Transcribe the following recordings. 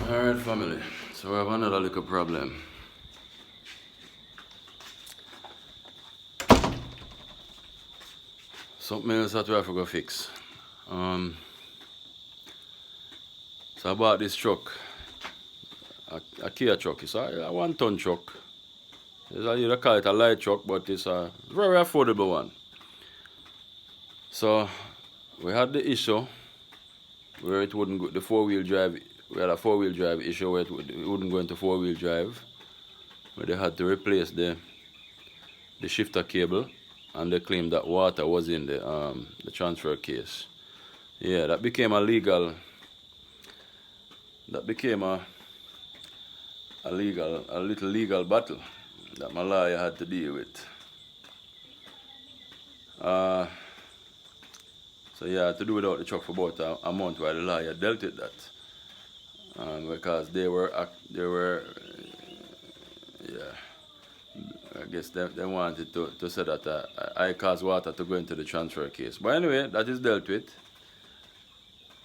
Alright family, so we have another little problem. Something else that we have to go fix. So I bought this truck, a Kia truck. It's a 1 ton truck. You call it a light truck, but it's a very affordable one. So we had the issue where it wouldn't go, the 4-wheel drive. We had a 4-wheel drive issue where it wouldn't go into 4-wheel drive, where they had to replace the shifter cable, and they claimed that water was in the transfer case. Yeah, that became a little legal battle that my lawyer had to deal with. So yeah, I had to do without the truck for about a month while the lawyer dealt with that. Because they were I guess they wanted to say that I caused water to go into the transfer case. But anyway, that is dealt with.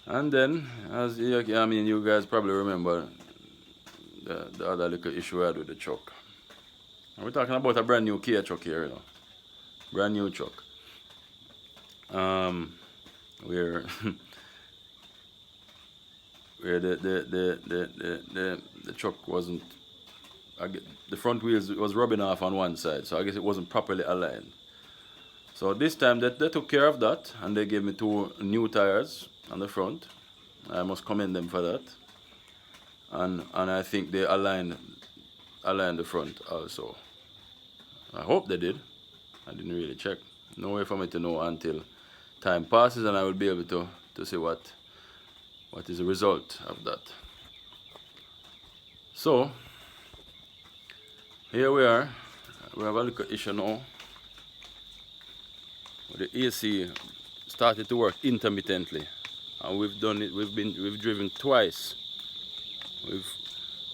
And then, as you guys probably remember the other little issue I had with the truck. And we're talking about a brand new Kia truck here, brand new truck. Where where the truck wasn't, the front wheels was rubbing off on one side, so I guess it wasn't properly aligned. So this time they took care of that, and they gave me 2 new tires on the front. I must commend them for that. And I think they aligned the front also. I hope they did. I didn't really check. No way for me to know until time passes, and I will be able to see what is the result of that. So here we are. We have a little issue now. The AC started to work intermittently, and we've done it. We've driven twice. We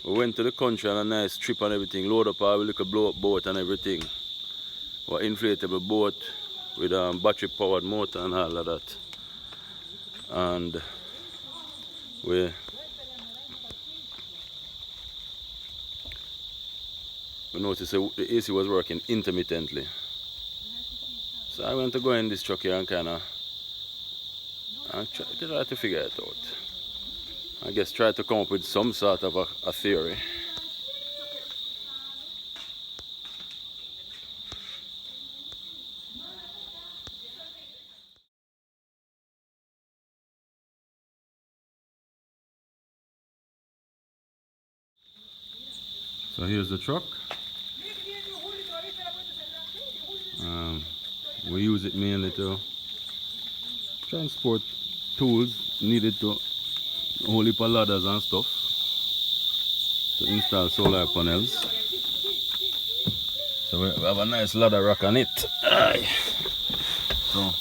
went to the country on a nice trip and everything. Load up our little blow-up boat and everything. Our inflatable boat with battery-powered motor and all of that. And we noticed the AC was working intermittently. So I went to go in this truck here and try to figure it out. I guess try to come up with some sort of a theory. So here's the truck. We use it mainly to transport tools needed to hold up ladders and stuff, to install solar panels. So we have a nice ladder rack on it. So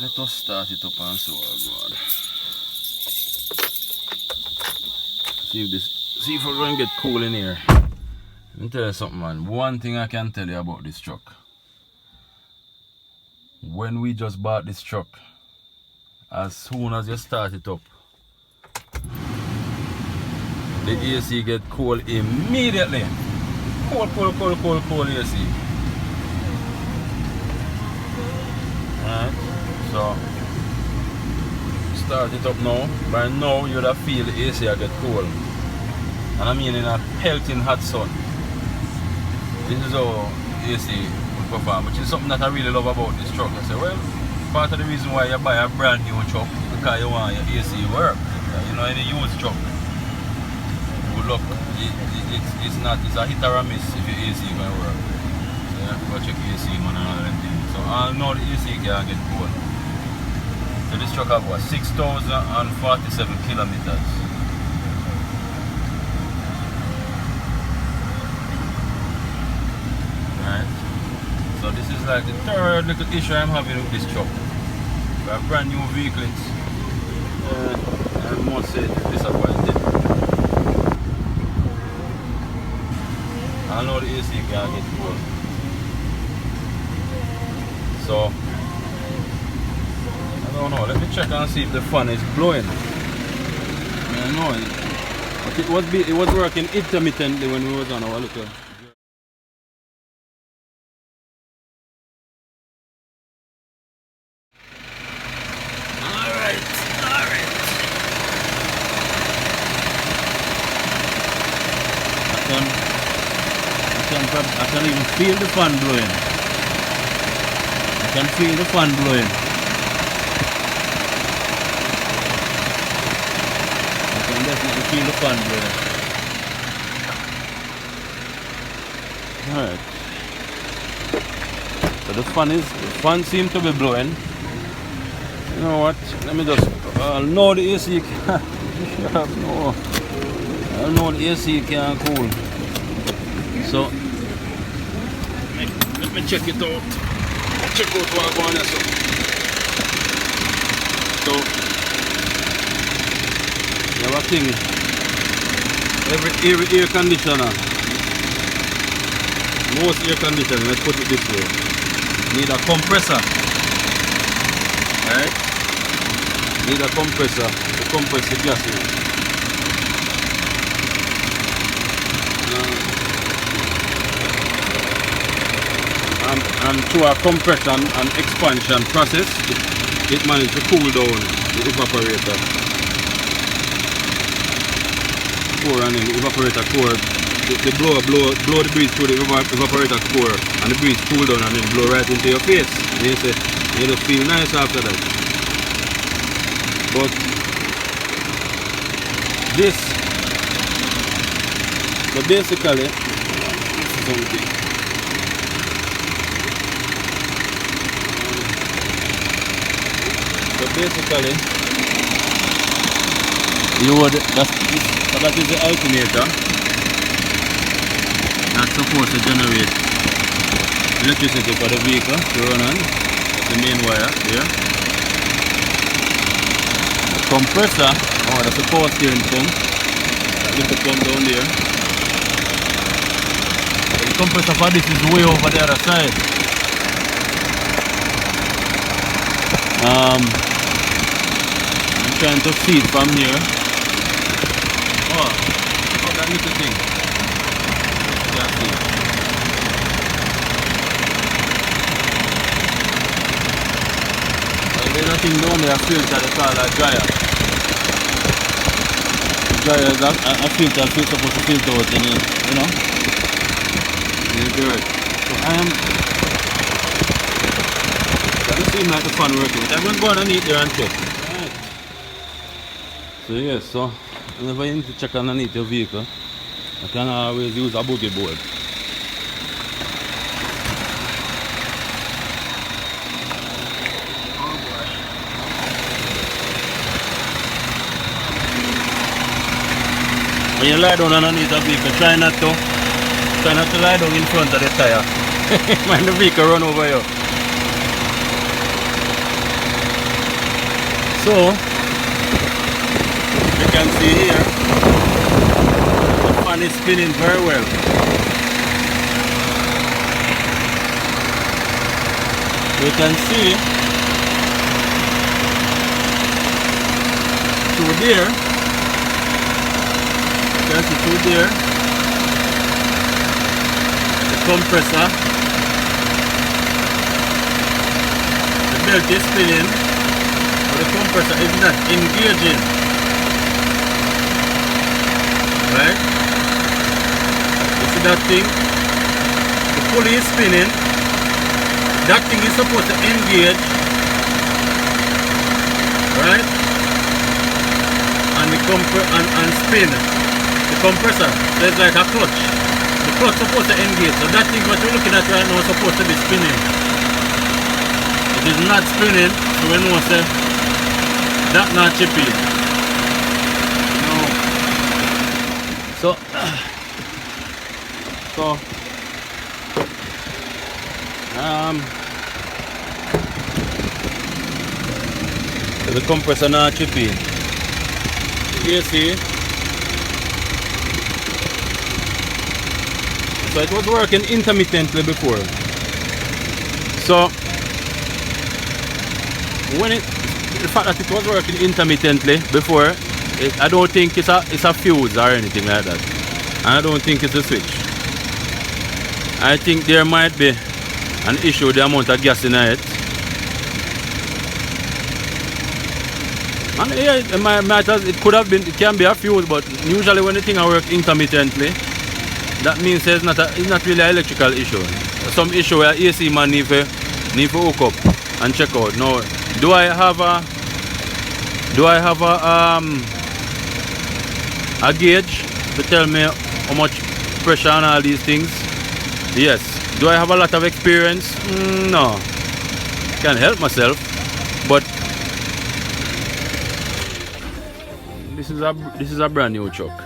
let us start it up and so on. See if we're going to get cool in here. Let me tell you something, man. One thing I can tell you about this truck. When we just bought this truck, as soon as you start it up, the AC get cold immediately. Cold AC. Alright, so start it up now. By now you'd have feel the AC get cold. And I mean in a pelting hot sun. This is how AC will perform, which is something that I really love about this truck. I say, well, part of the reason why you buy a brand new truck is because you want your AC to work. You know, in a used truck, good luck, it's a hit or a miss if your AC is going to work. So you have to go check your AC man and all them things. So I know the AC can get cold. So this truck has what, 6,047 kilometers. So this is like the 3rd little issue I'm having with this truck. We have brand new vehicles. I must say it's disappointing. I know the AC can get cold. So I don't know, let me check and see if the fan is blowing. I know. But it was working intermittently when we was on our little. Alright. I can even feel the fan blowing. I can feel the fan blowing. I can definitely feel the fan blowing. Alright. So the fan seems to be blowing. You know what? Let me just no, the AC can't. No. I know the AC can't cool. So let me check it out. Check out what's going on. So you have a thing. Every air conditioner, most air conditioner, let's put it this way, need a compressor. Right? Need a compressor to compress the gas. And through a compression and expansion process, it manages to cool down the evaporator core, and then the evaporator core, the blow the breeze through the evaporator core, and the breeze cool down and then blow right into your face. And you say, you just feel nice after that. But this, so basically, this is something. So basically, that is the alternator that's supposed to generate electricity for the vehicle to run on. That's the main wire here. The compressor, that's the power steering pump. That little pump down there. The compressor for this is way over the other side. I'm trying to see it from here. Oh, look at that little thing. That's it. Well, there's nothing down there, a filter they call a dryer. The dryer is a filter supposed to filter out any, you know, any dirt. So it seems like the fan working. I'm going to go underneath there and check. Right. So yes, so whenever you need to check underneath your vehicle, I can always use a boogie board. When you lie down underneath a vehicle, try not to lie down in front of the tire. When the vehicle run over you. So, you can see here, the fan is spinning very well. You can see through there, the compressor, the belt is spinning. The compressor is not engaging, right? You see that thing? The pulley is spinning. That thing is supposed to engage, right? And and spin the compressor. So it's like a clutch. The clutch is supposed to engage. So that thing what you're looking at right now is supposed to be spinning. It is not spinning, so we know say that's not chippy. No. So the compressor not chippy. You see? So it was working intermittently before. So when the fact that it was working intermittently before I don't think it's a fuse or anything like that. And I don't think it's a switch. I think there might be an issue with the amount of gas in it. And yeah, it could have been, it can be a fuse, but usually when the thing works intermittently, that means it's not really an electrical issue. Some issue where AC man need to hook up and check out. Now, do I have a gauge to tell me how much pressure and all these things? Yes. Do I have a lot of experience? No. Can't help myself, but this is a brand new truck.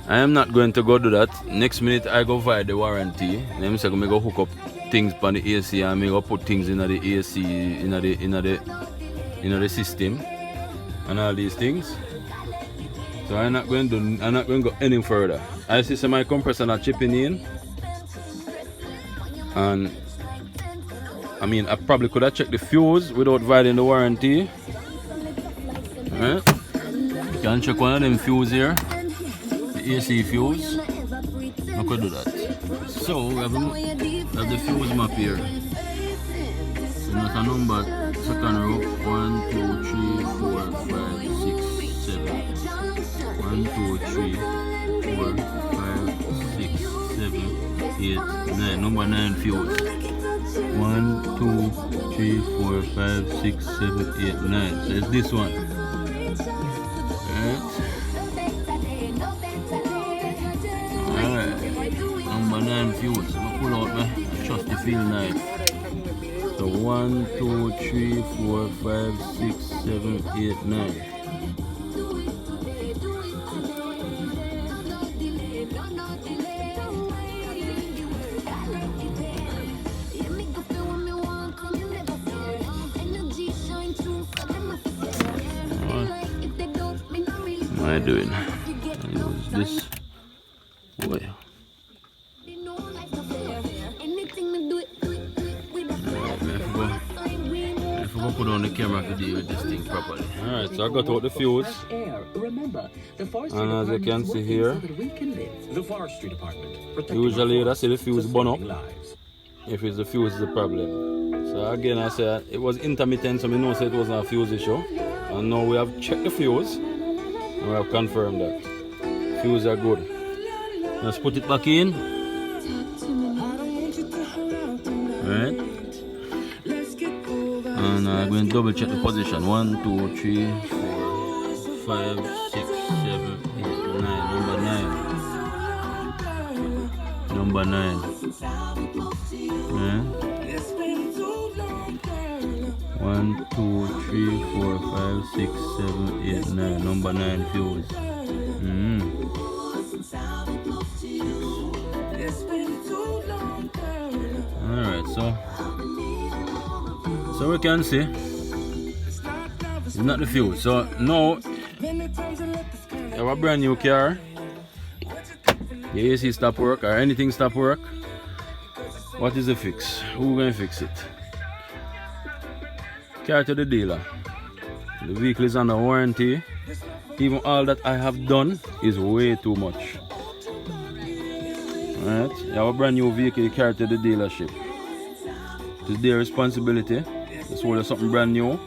I am not going to go do that. Next minute I go via the warranty. Then I'm going to go hook up things on the AC and I go put things in the AC in the system and all these things. So I'm not going to go any further. I see my compressor not chipping in, and I mean I probably could have checked the fuse without violating the warranty. Alright. You can check one of them fuse here. AC fuse. I could do that. So we have the fuse map here. So that's a number, second row, 1, 2, 3, 4, 5, 6, 7. 1, 2, 3, 4, 5, 6, 7, 8, 9. Number 9 fuse. 1, 2, 3, 4, 5, 6, 7, 8, 9. So it's this one. Alright, number 9 fuse. I'm pull out my trusty field knife. So 1, 2, 3, 4, 5, 6, 7, 8, 9. What am I doing? I use this way. I forgot to put on the camera to deal with this thing properly. Alright, so I got out the fuse. And as you can see here, usually that's the fuse burn up if it's the fuse is the problem. So again, I said it was intermittent, so we know it wasn't a fuse issue. And now we have checked the fuse and we have confirmed that fuse are good. Let's put it back in. Right. And I'm going to double check the position. 1, 2, 3, 4, 5, 6, 7, 8, 9. Number 9. Yeah. 1, 2, 3, 4, 5, 6, 7, 8, 9. Number 9 fuse. Alright, so we can see it's not the fuse. So now you have a brand new car, the AC stop work or anything stop work. What is the fix? Who gonna fix it? Car to the dealer. The vehicle is under warranty. Even all that I have done is way too much. Alright, you have a brand new vehicle, you carry to the dealership. It is their responsibility. It's order something brand new.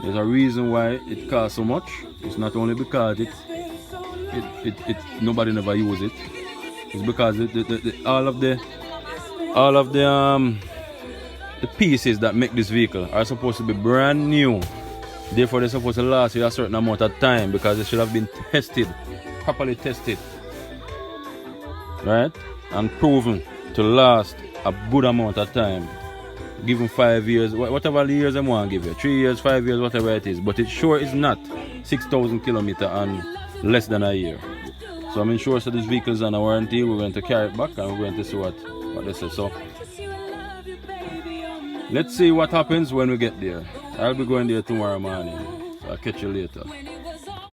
There's a reason why it costs so much. It's not only because nobody never use it. It's because all of the pieces that make this vehicle are supposed to be brand new. Therefore they're supposed to last you a certain amount of time because they should have been tested, properly tested, right, and proven to last a good amount of time. Given 5 years, whatever years I want to give you, 3 years, 5 years, whatever it is, but it sure is not 6,000 kilometers and less than a year. So I'm sure so this vehicle is on a warranty. We're going to carry it back and we're going to see what they say. So let's see what happens when we get there. I'll be going there tomorrow morning. So I'll catch you later.